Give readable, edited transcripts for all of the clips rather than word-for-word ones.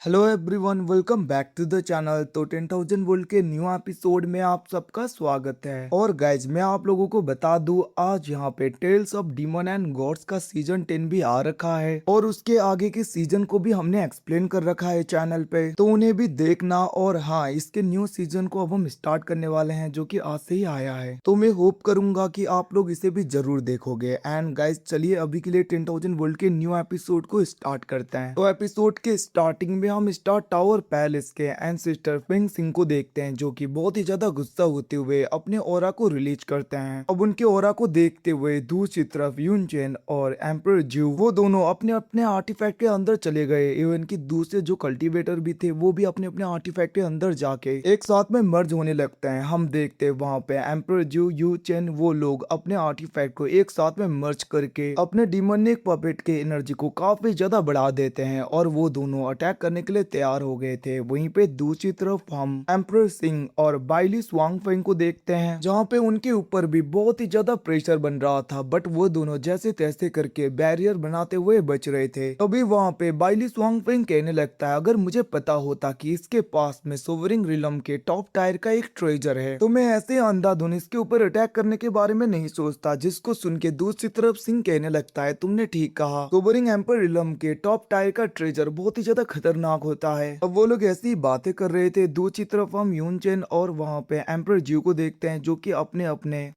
Hello everyone, welcome back to the channel. तो 10,000 volt के new episode में आप सबका स्वागत है। और गाइज मैं आप लोगों को बता दूं, आज यहाँ पे tales of demon and gods का सीजन 10 भी आ रखा है और उसके आगे के सीजन को भी हमने एक्सप्लेन कर रखा है चैनल पे, तो उन्हें भी देखना। और हाँ, इसके न्यू सीजन को अब हम स्टार्ट करने वाले हैं जो कि आज से ही आया है, तो मैं होप करूंगा कि आप लोग इसे भी जरूर देखोगे। एंड गाइज चलिए अभी के लिए 10,000 वोल्ट के न्यू एपिसोड को स्टार्ट करते हैं। तो एपिसोड के स्टार्टिंग में हम स्टार टावर पैलेस के एंसेस्टर फिंग सिंह को देखते हैं, जो कि बहुत ही ज्यादा गुस्सा होते हुए अपने ओरा को रिलीज करते हैं। अब उनके ओरा को देखते हुए दूसरी तरफ यून चेन और एम्पर ज्यू वो दोनों अपने अपने आर्टिफैक्ट के अंदर चले गए। इवन की दूसरे जो कल्टीवेटर भी थे वो भी अपने अपने आर्टिफैक्ट के अंदर जाके एक साथ में मर्ज होने लगते हैं। हम देखते हैं वहां पे एम्पर ज्यू यू चेन वो लोग अपने आर्टिफैक्ट को एक साथ में मर्ज करके अपने डिमोनिक पपेट के एनर्जी को काफी ज्यादा बढ़ा देते हैं और वो दोनों अटैक करने के लिए तैयार हो गए थे। वहीं पे दूसरी तरफ हम एम्पर सिंह और बाइली स्वांगफेंग को देखते हैं, जहाँ पे उनके ऊपर भी बहुत ही ज्यादा प्रेशर बन रहा था, बट वो दोनों जैसे तैसे करके बैरियर बनाते हुए बच रहे थे। तभी वहाँ पे बाइली स्वांगफेंग कहने लगता है, अगर मुझे पता होता कि इसके पास में सोवरिंग रिलम के टॉप टायर का एक ट्रेजर है तो मैं ऐसे अंधाधुन इसके ऊपर अटैक करने के बारे में नहीं सोचता। जिसको सुन के दूसरी तरफ सिंह कहने लगता है, तुमने ठीक कहा, सोवरिंग एम्पर रिलम के टॉप टायर का ट्रेजर बहुत ही ज्यादा खतरनाक होता है। अब वो लोग ऐसी बातें कर रहे थे, दूसरी तरफ हम यून चेन और वहाँ पे एम्पर ज्यू को देखते हैं, जो कि अपने अपने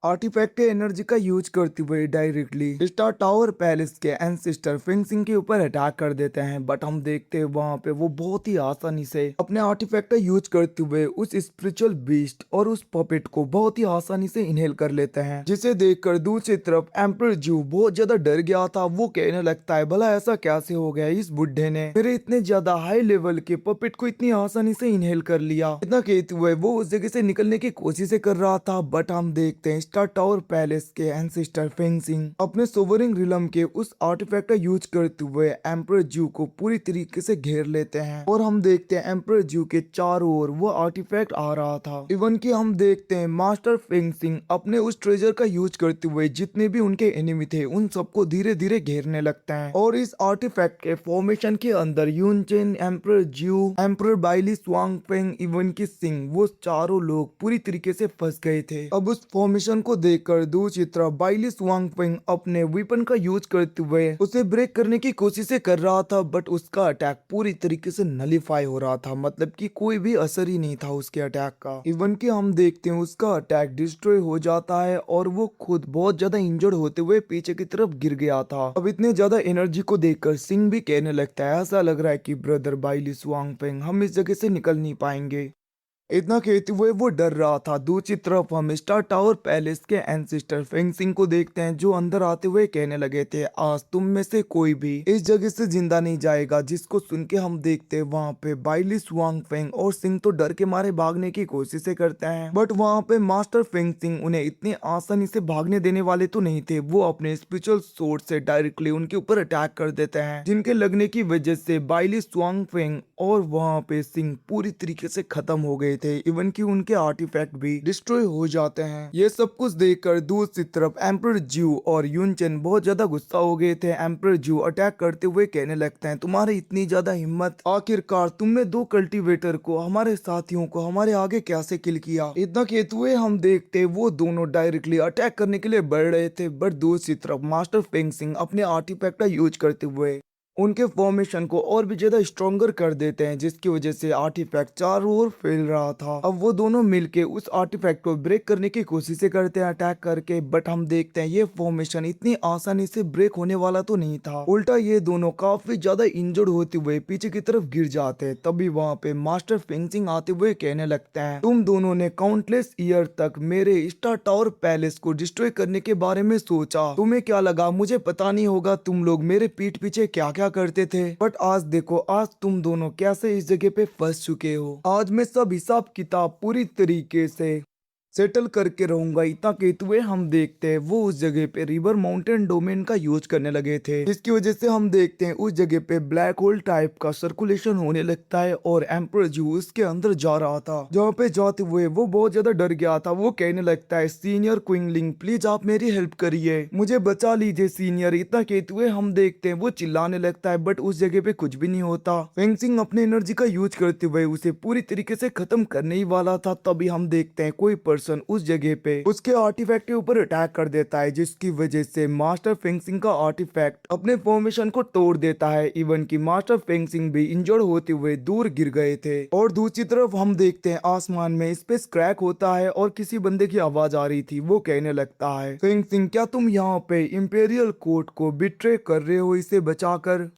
आर्टिफैक्ट के एनर्जी का यूज करते हुए डायरेक्टली स्टार टावर पैलेस के एंसेस्टर फिंग सिंह के ऊपर अटैक कर देते हैं। बट हम देखते हैं वहां पे वो बहुत ही आसानी से अपने आर्टिफैक्ट का यूज करते हुए उस स्पिरिचुअल बीस्ट और उस पपेट को बहुत ही आसानी से इनहेल कर लेते हैं, जिसे देखकर दूसरी तरफ एम्पर ज्यू बहुत ज्यादा डर गया था। वो कहने लगता है, भला ऐसा कैसे हो गया, इस बुढ़े ने मेरे इतने ज्यादा हाई लेवल के पपेट को इतनी आसानी से इनहेल कर लिया। इतना कहते हुए वो उस जगह से निकलने की कोशिश कर रहा था। बट हम देखते हैं स्टार टावर पैलेस के एंसेस्टर फेंग सिंह अपने सोवरिंग रिलम के उस आर्टिफैक्ट का यूज करते हुए एम्पर ज्यू को पूरी तरीके से घेर लेते हैं। और हम देखते हैं एम्पर ज्यू के चारों ओर वो आर्टिफैक्ट आ रहा था। इवन कि हम देखते हैं मास्टर फेंग सिंह अपने उस ट्रेजर का यूज करते हुए जितने भी उनके एनिमी थे उन सबको धीरे धीरे घेरने लगते हैं। और इस आर्टिफैक्ट के फॉर्मेशन के अंदर यून चेन, एम्पर ज्यू, एम्पर बाइली स्वांगफेंग, इवन की सिंह वो चारों लोग पूरी तरीके से फंस गए थे। अब उस फॉर्मेशन को देखकर दूसरी तरफ बाइली स्वांगफेंग अपने वेपन का यूज करते हुए उसे ब्रेक करने की कोशिशें कर रहा था, बट उसका अटैक पूरी तरीके से नलीफाई हो रहा था, मतलब कि कोई भी असर ही नहीं था उसके अटैक का। इवन कि हम देखते हैं उसका अटैक डिस्ट्रॉय हो जाता है और वो खुद बहुत ज्यादा इंजर्ड होते हुए पीछे की तरफ गिर गया था। अब इतने ज्यादा एनर्जी को देखकर सिंह भी कहने लगता है, ऐसा लग रहा है कि ब्रदर बाइली स्वांगफेंग हम इस जगह से निकल नहीं पाएंगे। इतना कहते हुए वो डर रहा था। दूसरी तरफ हम स्टार टावर पैलेस के एंसेस्टर फेंग सिंह को देखते हैं, जो अंदर आते हुए कहने लगे थे, आज तुम में से कोई भी इस जगह से जिंदा नहीं जाएगा। जिसको सुन के हम देखते हैं वहाँ पे बाइली स्वांग फेंग और सिंह तो डर के मारे भागने की कोशिशें करते हैं, बट वहाँ पे मास्टर फेंग सिंह उन्हें इतनी आसानी से भागने देने वाले तो नहीं थे। वो अपने स्पिरिचुअल सोर्ड से डायरेक्टली उनके ऊपर अटैक कर देते हैं, जिनके लगने की वजह से बाइली स्वांग फेंग और वहाँ पे सिंह पूरी तरीके से खत्म हो गए थे। इवन कि उनके आर्टिफैक्ट भी डिस्ट्रॉय हो जाते हैं। ये सब कुछ देखकर दूसरी तरफ एम्पर ज्यू और यूनचेन बहुत ज्यादा गुस्सा हो गए थे। एम्पर ज्यू अटैक करते हुए कहने लगते हैं, तुम्हारी इतनी ज्यादा हिम्मत, आखिरकार तुमने दो कल्टीवेटर को, हमारे साथियों को हमारे आगे कैसे किल किया। इतना कहते हुए हम देखते वो दोनों डायरेक्टली अटैक करने के लिए बढ़ रहे थे, बट दूसरी तरफ मास्टर फेंग सिंह अपने आर्टिफैक्ट का यूज करते हुए उनके फॉर्मेशन को और भी ज्यादा स्ट्रॉन्गर कर देते हैं, जिसकी वजह से आर्टिफैक्ट चारों ओर फैल रहा था। अब वो दोनों मिलके उस आर्टिफैक्ट को ब्रेक करने की कोशिशें करते हैं अटैक करके, बट हम देखते हैं ये फॉर्मेशन इतनी आसानी से ब्रेक होने वाला तो नहीं था। उल्टा ये दोनों काफी ज्यादा इंजर्ड होते हुए पीछे की तरफ गिर जाते हैं। तभी वहाँ पे मास्टर फेंसिंग आते हुए कहने लगते हैं, तुम दोनों ने काउंटलेस ईयर तक मेरे स्टार टावर पैलेस को डिस्ट्रॉय करने के बारे में सोचा, तुम्हें क्या लगा मुझे पता नहीं होगा तुम लोग मेरे पीठ पीछे क्या क्या करते थे। बट आज देखो, आज तुम दोनों कैसे इस जगह पे फंस चुके हो। आज मैं सब हिसाब किताब पूरी तरीके से सेटल करके रहूंगा। इतना कहते हुए हम देखते हैं वो उस जगह पे रिवर माउंटेन डोमेन का यूज करने लगे थे, जिसकी वजह से हम देखते हैं उस जगह पे ब्लैक होल टाइप का सर्कुलेशन होने लगता है और एम्परर जू उसके अंदर जा रहा था। जहाँ पे जाते हुए वो बहुत ज्यादा डर गया था। वो कहने लगता है सीनियर क्विंगलिंग प्लीज आप मेरी हेल्प करिए, मुझे बचा लीजिए सीनियर। इतना कहते हुए हम देखते हैं वो चिल्लाने लगता है, बट उस जगह पे कुछ भी नहीं होता। फेंगसिंग अपने एनर्जी का यूज करते हुए उसे पूरी तरीके से खत्म करने ही वाला था, तभी हम देखते हैं कोई पर्सन उस जगह पे उसके आर्टिफैक्ट के ऊपर अटैक कर देता है, जिसकी वजह से मास्टर फेंगसिंग का आर्टिफैक्ट अपने फॉर्मेशन को तोड़ देता है। इवन की मास्टर फेंगसिंग भी इंजर्ड होते हुए दूर गिर गए थे। और दूसरी तरफ हम देखते हैं आसमान में स्पेस क्रैक होता है और किसी बंदे की आवाज आ रही थी। वो कहने लगता है फेंगसिंग क्या तुम यहाँ पे इंपेरियल कोर्ट को बिट्रे कर रहे हो इसे बचाकर?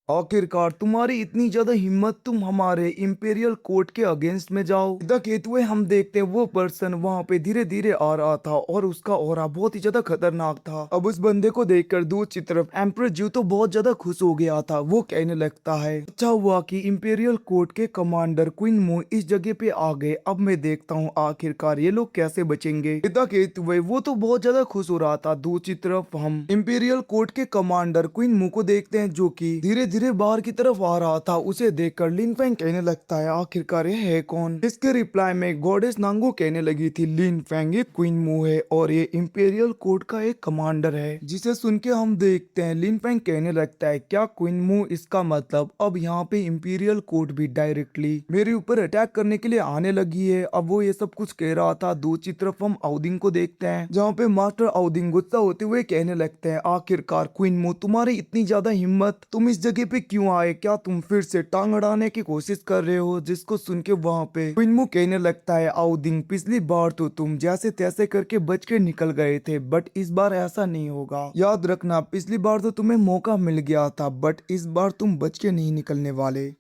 आखिरकार तुम्हारी इतनी ज्यादा हिम्मत तुम हमारे इंपेरियल कोर्ट के अगेंस्ट में जाओ। इधर कहते हुए हम देखते हैं वो पर्सन वहां पे धीरे धीरे आ रहा था और उसका ऑरा बहुत ही ज्यादा खतरनाक था। अब उस बंदे को देखकर दूसरी तरफ एम्परर जू तो बहुत ज्यादा खुश हो गया था। वो कहने लगता है अच्छा हुआ कि इंपेरियल कोर्ट के कमांडर क्वीन मू इस जगह पे आ गए, अब मैं देखता हूँ आखिरकार ये लोग कैसे बचेंगे। इधर कहते हुए वो तो बहुत ज्यादा खुश हो रहा था। दूसरी तरफ हम इंपेरियल कोर्ट के कमांडर क्वीन मू को देखते हैं जो की धीरे धीरे बाहर की तरफ आ रहा था। उसे देखकर लिन फैंग कहने लगता है आखिरकार ये है कौन? इसके रिप्लाई में गॉडेस नांगो कहने लगी थी लिन फैंग ये क्वीन मू है और ये इंपेरियल कोर्ट का एक कमांडर है। जिसे सुन के हम देखते हैं लिन फैंग कहने लगता है क्या क्वीन मू, इसका मतलब अब यहाँ पे इंपेरियल कोर्ट भी डायरेक्टली मेरे ऊपर अटैक करने के लिए आने लगी है। अब वो ये सब कुछ कह रहा था। दूसरी तरफ हम आउदिंग को देखते हैं जहाँ पे मास्टर आउदिंग गुस्सा होते हुए कहने लगते हैं आखिरकार क्वीन मू तुम्हारी इतनी ज्यादा हिम्मत, तुम इस जगह पे क्यों आए? क्या तुम फिर से टांग अड़ाने की कोशिश कर रहे हो? जिसको सुन के वहाँ पे क्वीन मू कहने लगता है आउदिंग पिछली बार तो तुम जैसे तैसे करके बच के निकल गए थे, बट इस बार ऐसा नहीं होगा। याद रखना पिछली बार तो तुम्हें मौका मिल गया था, बट इस बार तुम बच के नहीं निकलने वाले।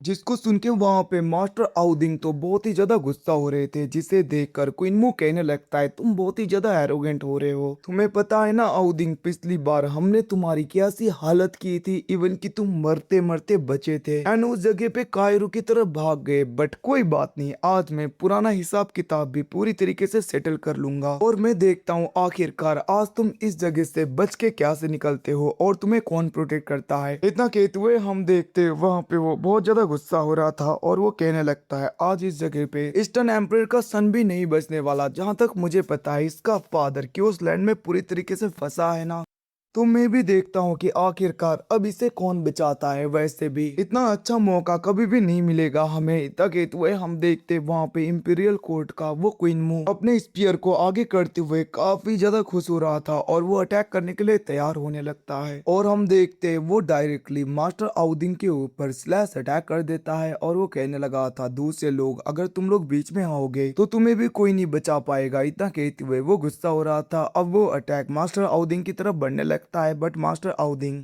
जिसको सुन के वहां पे मास्टर आउदिंग तो बहुत ही ज्यादा गुस्सा हो रहे थे, जिसे देखकर क्वीन मू कहने लगता है तुम बहुत ही ज्यादा एरोगेंट हो रहे हो। तुम्हें पता है ना आउदिंग पिछली बार हमने तुम्हारी कैसी हालत की थी, इवन कि तुम मरते मरते बचे थे एंड उस जगह पे कायरो की तरफ भाग गए। बट कोई बात नहीं, आज मैं पुराना हिसाब किताब भी पूरी तरीके से सेटल कर लूंगा और मैं देखता हूँ आखिरकार आज तुम इस जगह से बच के क्या से निकलते हो और तुम्हें कौन प्रोटेक्ट करता है। इतना कहते हुए हम देखते वहां पे वो बहुत ज्यादा गुस्सा हो रहा था और वो कहने लगता है आज इस जगह पे ईस्टर्न एम्परर का सन भी नहीं बचने वाला। जहां तक मुझे पता है इसका फादर क्योस लैंड में पूरी तरीके से फंसा है ना, तो मैं भी देखता हूँ कि आखिरकार अब इसे कौन बचाता है। वैसे भी इतना अच्छा मौका कभी भी नहीं मिलेगा हमें। इतना कहते हुए हम देखते वहाँ पे इंपीरियल कोर्ट का वो क्वीन मू अपने स्पीयर को आगे करते हुए काफी ज्यादा खुश हो रहा था और वो अटैक करने के लिए तैयार होने लगता है। और हम देखते वो डायरेक्टली मास्टर आउदिन के ऊपर स्लैश अटैक कर देता है और वो कहने लगा था दूसरे लोग अगर तुम लोग बीच में आओगे तो तुम्हें भी कोई नहीं बचा पाएगा। इतना कहते हुए वो गुस्सा हो रहा था। अब वो अटैक मास्टर आउदिन की तरफ बढ़ने लगता है, बट मास्टर आउदिंग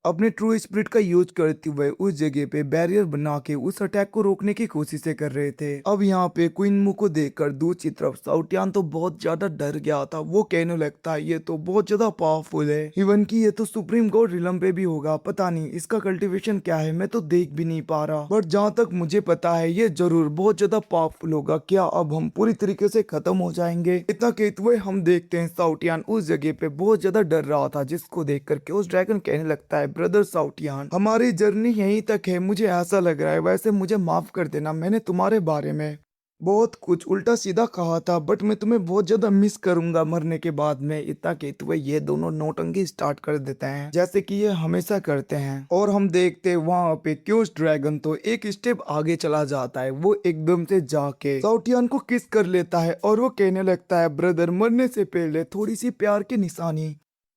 अपने ट्रू स्पिरिट का यूज करते हुए उस जगह पे बैरियर बना के उस अटैक को रोकने की कोशिशें कर रहे थे। अब यहाँ पे क्वीन मू को देखकर दूसरी तरफ साउटियान तो बहुत ज्यादा डर गया था। वो कहने लगता है ये तो बहुत ज्यादा पावरफुल है, इवन की ये तो सुप्रीम गॉड रिलम पे भी होगा। पता नहीं इसका कल्टीवेशन क्या है, मैं तो देख भी नहीं पा रहा, बट जहाँ तक मुझे पता है ये जरूर बहुत ज्यादा पावरफुल होगा। क्या अब हम पूरी तरीके से खत्म हो जाएंगे? इतना कहते हुए हम देखते हैं साउटियान उस जगह पे बहुत ज्यादा डर रहा था, जिसको देख करके उस ड्रैगन कहने लगता है ब्रदर साउटियान हमारी जर्नी यहीं तक है, मुझे ऐसा लग रहा है। वैसे मुझे माफ कर देना, मैंने तुम्हारे बारे में बहुत कुछ उल्टा सीधा कहा था, बट मैं तुम्हें बहुत ज्यादा मिस करूंगा मरने के बाद में। इतना कहते हुए ये दोनों नौटंकी स्टार्ट कर देते हैं जैसे कि ये हमेशा करते हैं। और हम देखते हैं वहां पे क्यूस ड्रैगन तो एक स्टेप आगे चला जाता है। वो एकदम से जाके साउटियान को किस कर लेता है और वो कहने लगता है ब्रदर मरने से पहले थोड़ी सी प्यार की निशानी।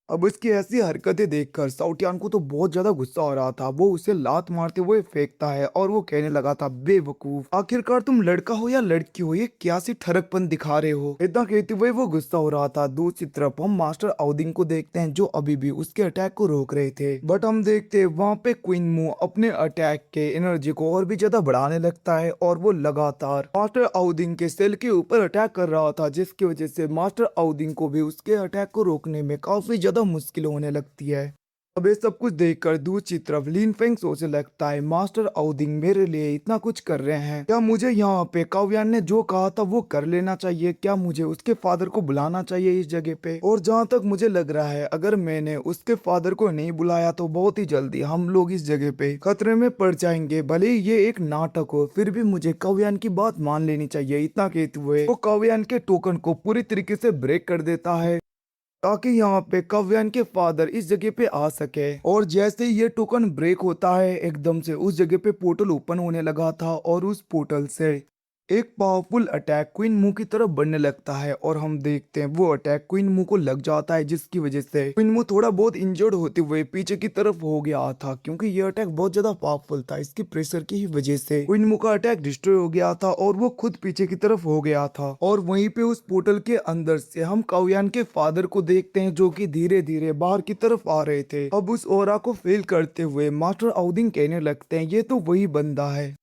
अब उसकी ऐसी हरकतें देखकर साउटियान को तो बहुत ज्यादा गुस्सा हो रहा था। वो उसे लात मारते हुए फेंकता है और वो कहने लगा था बेवकूफ, आखिरकार तुम लड़का हो या लड़की हो, ये क्या सी ठरकपन दिखा रहे हो। इतना कहते हुए वो गुस्सा हो रहा था। दूसरी तरफ हम मास्टर आउदिंग को देखते हैं जो अभी भी उसके अटैक को रोक रहे थे, बट हम देखते हैं वहाँ पे क्वीन मू अपने अटैक के एनर्जी को और भी ज्यादा बढ़ाने लगता है और वो लगातार मास्टर आउदिंग के सेल के ऊपर अटैक कर रहा था, जिसकी वजह से मास्टर आउदिंग को भी उसके अटैक को रोकने में काफी ज्यादा मुश्किल होने लगती है। अब ये सब कुछ देखकर दूसरी तरफ लिन फेंग सोचने लगता है, मास्टर ओदिंग मेरे लिए इतना कुछ कर रहे हैं, क्या मुझे यहाँ पे काव्यान ने जो कहा था वो कर लेना चाहिए? क्या मुझे उसके फादर को बुलाना चाहिए इस जगह पे? और जहाँ तक मुझे लग रहा है, अगर मैंने उसके फादर को नहीं बुलाया तो बहुत ही जल्दी हम लोग इस जगह पे खतरे में पड़ जाएंगे। भले ही ये एक नाटक हो, फिर भी मुझे काव्यान की बात मान लेनी चाहिए। इतना कहते हुए वो काव्यान के टोकन को पूरी तरीके से ब्रेक कर देता है ताकि यहाँ पे काव्यान के फादर इस जगह पे आ सके। और जैसे ही ये टोकन ब्रेक होता है, एकदम से उस जगह पे पोर्टल ओपन होने लगा था और उस पोर्टल से एक पावरफुल अटैक क्वीन मू की तरफ बढ़ने लगता है और हम देखते हैं वो अटैक क्वीन मू को लग जाता है, जिसकी वजह से क्वीन मू थोड़ा बहुत इंजर्ड होते हुए पीछे की तरफ हो गया था, क्योंकि ये अटैक बहुत ज्यादा पावरफुल था। इसकी प्रेशर की ही वजह से क्वीन मू का अटैक डिस्ट्रॉय हो गया था और वो खुद पीछे की तरफ हो गया था। और वहीं पे उस पोर्टल के अंदर से हम काव्यान के फादर को देखते हैं, जो कि धीरे धीरे बाहर की तरफ आ रहे थे। अब उस ओरा को फेल करते हुए मास्टर ओदिंग कहने लगते हैं, ये तो वही बंदा है,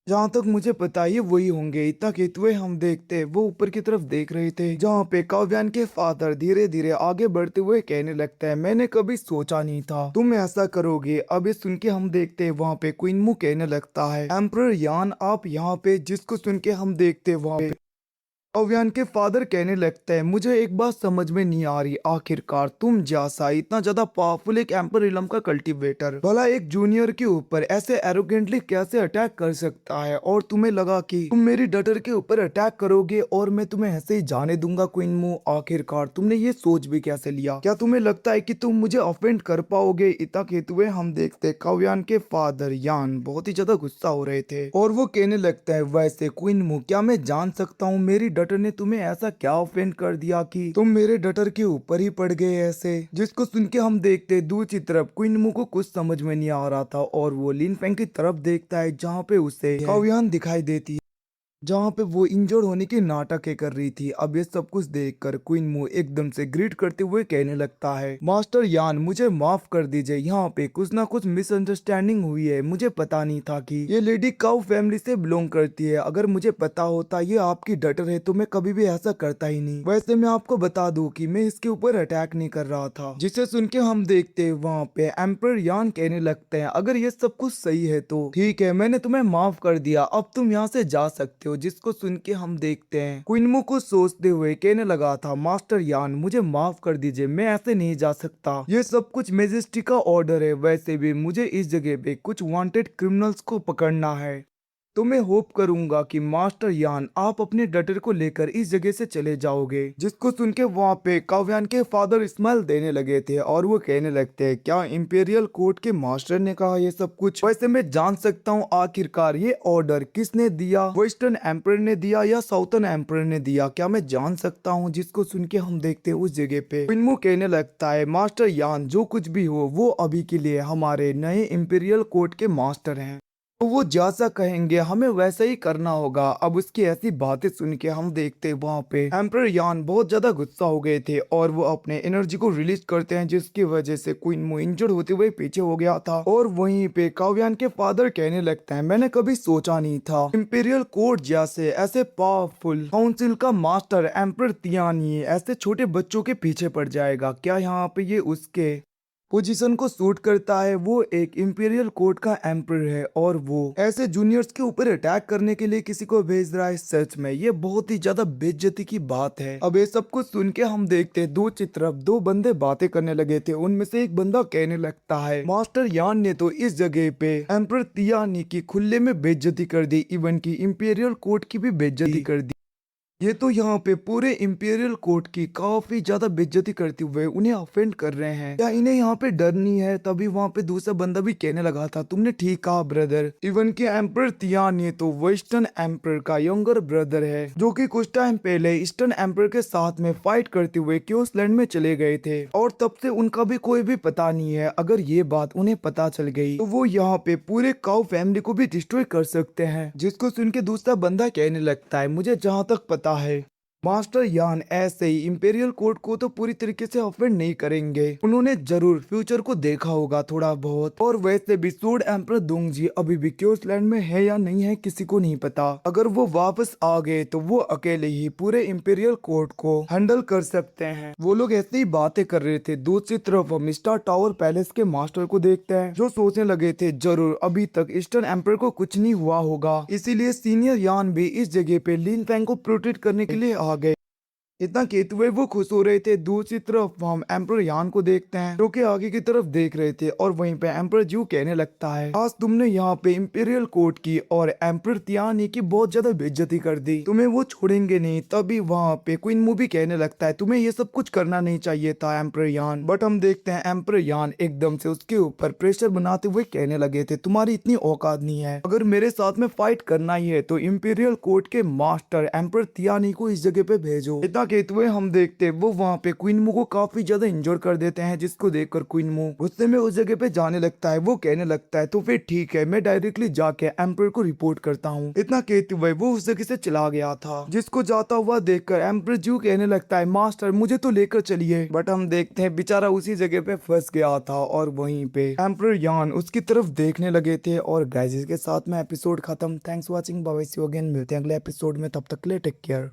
जहाँ तक मुझे पता है ये वही होंगे। इतना कहते हुए हम देखते हैं वो ऊपर की तरफ देख रहे थे, जहाँ पे काव्यान के फादर धीरे धीरे आगे बढ़ते हुए कहने लगता है, मैंने कभी सोचा नहीं था तुम ऐसा करोगे। अब ये सुन के हम देखते हैं वहाँ पे क्वीन मू कहने लगता है, एम्परर यान आप यहाँ पे, जिसको सुन के हम देखते हैं वहाँ पे काव्यान के फादर कहने लगता है, मुझे एक बात समझ में नहीं आ रही, आखिरकार तुम जैसा इतना ज्यादा पावरफुल एक एम्पर इलम का कल्टीवेटर भला एक जूनियर के ऊपर ऐसे एरोगेंटली कैसे अटैक कर सकता है? और तुम्हें लगा कि तुम मेरी डटर के ऊपर अटैक करोगे और मैं तुम्हें ऐसे ही जाने दूंगा? क्वीन मू, आखिरकार तुमने ये सोच भी कैसे लिया? क्या तुम्हें लगता है कि तुम मुझे ऑफेंड कर पाओगे? इतना कहते हुए हम देखते काव्यान के फादर यान बहुत ही ज्यादा गुस्सा हो रहे थे और वो कहने लगता है, वैसे क्वीन मू क्या मैं जान सकता हूँ मेरी डटर ने तुम्हें ऐसा क्या ऑफेंड कर दिया कि तुम मेरे डटर के ऊपर ही पड़ गए ऐसे? जिसको सुन के हम देखते दूसरी तरफ क्वीन मू को कुछ समझ में नहीं आ रहा था और वो लिन फेंग की तरफ देखता है, जहाँ पे उसे काव्यान दिखाई देती है, जहाँ पे वो इंजर्ड होने की नाटक कर रही थी। अब ये सब कुछ देखकर क्वीन मू एकदम से ग्रीट करते हुए कहने लगता है, मास्टर यान मुझे माफ कर दीजिए, यहाँ पे कुछ ना कुछ मिसअंडरस्टैंडिंग हुई है। मुझे पता नहीं था कि ये लेडी काउ फैमिली से बिलोंग करती है। अगर मुझे पता होता ये आपकी डटर है तो मैं कभी भी ऐसा करता ही नहीं। वैसे मैं आपको बता दूं कि मैं इसके ऊपर अटैक नहीं कर रहा था। जिसे सुन के हम देखते वहाँ पे एम्परर यान कहने लगते हैं, अगर ये सब कुछ सही है तो ठीक है, मैंने तुम्हें माफ कर दिया, अब तुम यहाँ से जा सकते हो। जिसको सुन के हम देखते हैं क्वीन मू को सोचते हुए कहने लगा था, मास्टर यान मुझे माफ कर दीजिए, मैं ऐसे नहीं जा सकता, ये सब कुछ मेजेस्टी का ऑर्डर है। वैसे भी मुझे इस जगह पे कुछ वांटेड क्रिमिनल्स को पकड़ना है, तो मैं होप करूंगा कि मास्टर यान आप अपने डटर को लेकर इस जगह से चले जाओगे। जिसको सुन के वहाँ पे काव्यान के फादर स्माइल देने लगे थे और वो कहने लगते हैं, क्या इंपीरियल कोर्ट के मास्टर ने कहा ये सब कुछ? वैसे मैं जान सकता हूँ आखिरकार ये ऑर्डर किसने दिया, वेस्टर्न एम्पर ने दिया या साउथर्न एम्पर ने दिया? क्या मैं जान सकता हूँ? जिसको सुन के हम देखते हैं उस जगह पे पिन्मू कहने लगता है, मास्टर यान जो कुछ भी हो वो अभी के लिए हमारे नए इंपीरियल कोर्ट के मास्टर हैं, तो वो जैसा कहेंगे हमें वैसा ही करना होगा। अब उसकी ऐसी बातें सुन के हम देखते वहाँ पे एम्परर यान बहुत ज्यादा गुस्सा हो गए थे और वो अपने एनर्जी को रिलीज करते हैं, जिसकी वजह से क्वीन मू इंजर्ड होते हुए पीछे हो गया था। और वहीं पे काव्यान के फादर कहने लगते हैं, मैंने कभी सोचा नहीं था इंपीरियल कोर्ट जैसे ऐसे पावरफुल काउंसिल का मास्टर एम्परर तियानी ऐसे छोटे बच्चों के पीछे पड़ जाएगा। क्या यहाँ पे ये उसके पोजीशन को सूट करता है? वो एक इंपीरियल कोर्ट का एम्पर है और वो ऐसे जूनियर्स के ऊपर अटैक करने के लिए किसी को भेज रहा है। सच में ये बहुत ही ज्यादा बेइज्जती की बात है। अब ये सब कुछ सुन के हम देखते दो तरफ दो बंदे बातें करने लगे थे। उनमें से एक बंदा कहने लगता है, मास्टर यान ने तो इस जगह पे एम्पर तियानी की खुले में बेइज्जती कर दी, इवन की इंपीरियल कोर्ट की भी बेइज्जती कर दी। ये तो यहाँ पे पूरे इंपीरियल कोर्ट की काफी ज्यादा बेइज्जती करते हुए उन्हें ऑफेंड कर रहे हैं। क्या इन्हें यहाँ पे डर नहीं है? तभी वहाँ पे दूसरा बंदा भी कहने लगा था, तुमने ठीक कहा ब्रदर, इवन के एम्पर तियान ये तो वेस्टर्न एम्पर का यंगर ब्रदर है, जो कि कुछ टाइम पहले ईस्टर्न एम्पर के साथ में फाइट करते हुए क्योस लैंड में चले गए थे और तब से उनका भी कोई भी पता नहीं है। अगर ये बात उन्हें पता चल गई तो वो यहाँ पे पूरे काउ फैमिली को भी डिस्ट्रॉय कर सकते हैं। जिसको सुन के दूसरा बंदा कहने लगता है, मुझे जहाँ तक पता है मास्टर यान ऐसे ही इंपेरियल कोर्ट को तो पूरी तरीके से ऑफेंड नहीं करेंगे। उन्होंने जरूर फ्यूचर को देखा होगा थोड़ा बहुत। और वैसे भी सूड एम्पर दोंगजी अभी भी क्योस लैंड में है या नहीं है किसी को नहीं पता। अगर वो वापस आ गए तो वो अकेले ही पूरे इंपेरियल कोर्ट को हैंडल कर सकते हैं। वो लोग ऐसे ही बातें कर रहे थे। दूसरी तरफ हम स्टार टावर पैलेस के मास्टर को देखते हैं, जो सोचने लगे थे जरूर अभी तक ईस्टर्न एम्पर को कुछ नहीं हुआ होगा, इसीलिए सीनियर यान भी इस जगह पे लिन फैंग को प्रोटेक्ट करने के लिए आ गए। इतना कहते हुए वो खुश हो रहे थे। दूसरी तरफ हम एम्पर यान को देखते हैं, जो कि आगे की तरफ देख रहे थे। और वहीं पे एम्पर जू कहने लगता है, आज तुमने यहाँ पे इंपीरियल कोर्ट की और एम्पर तियानी की बहुत ज्यादा बेइज्जती कर दी, तुम्हें वो छोड़ेंगे नहीं। तभी वहाँ पे क्वीन मूवी कहने लगता है, तुम्हें ये सब कुछ करना नहीं चाहिए था एम्पर यान। बट हम देखते हैं एम्पर यान एकदम से उसके ऊपर प्रेशर बनाते हुए कहने लगे थे, तुम्हारी इतनी औकात नहीं है, अगर मेरे साथ में फाइट करना ही है तो इंपीरियल कोर्ट के मास्टर एम्पर तियानी को इस जगह पे भेजो। इतना कहते हुए हम देखते वो वहाँ पे क्वीन मू को काफी ज्यादा इंजोर कर देते हैं, जिसको देखकर क्वीन मू गुस्से में उस जगह पे जाने लगता है। वो कहने लगता है, तो फिर ठीक है, मैं डायरेक्टली जाके एम्पर को रिपोर्ट करता हूँ। इतना कहते हुए वो उस जगह से चला गया था, जिसको जाता हुआ देखकर एम्पर जू कहने लगता है, मास्टर मुझे तो लेकर चलिए। बट हम देखते हैं बेचारा उसी जगह पे फंस गया था। और वहीं पे एम्पर यान उसकी तरफ देखने लगे थे। और गाइस के साथ में एपिसोड खत्म। Thanks watching, bye, see you again. मिलते हैं अगले एपिसोड में, तब तक के लिए टेक केयर।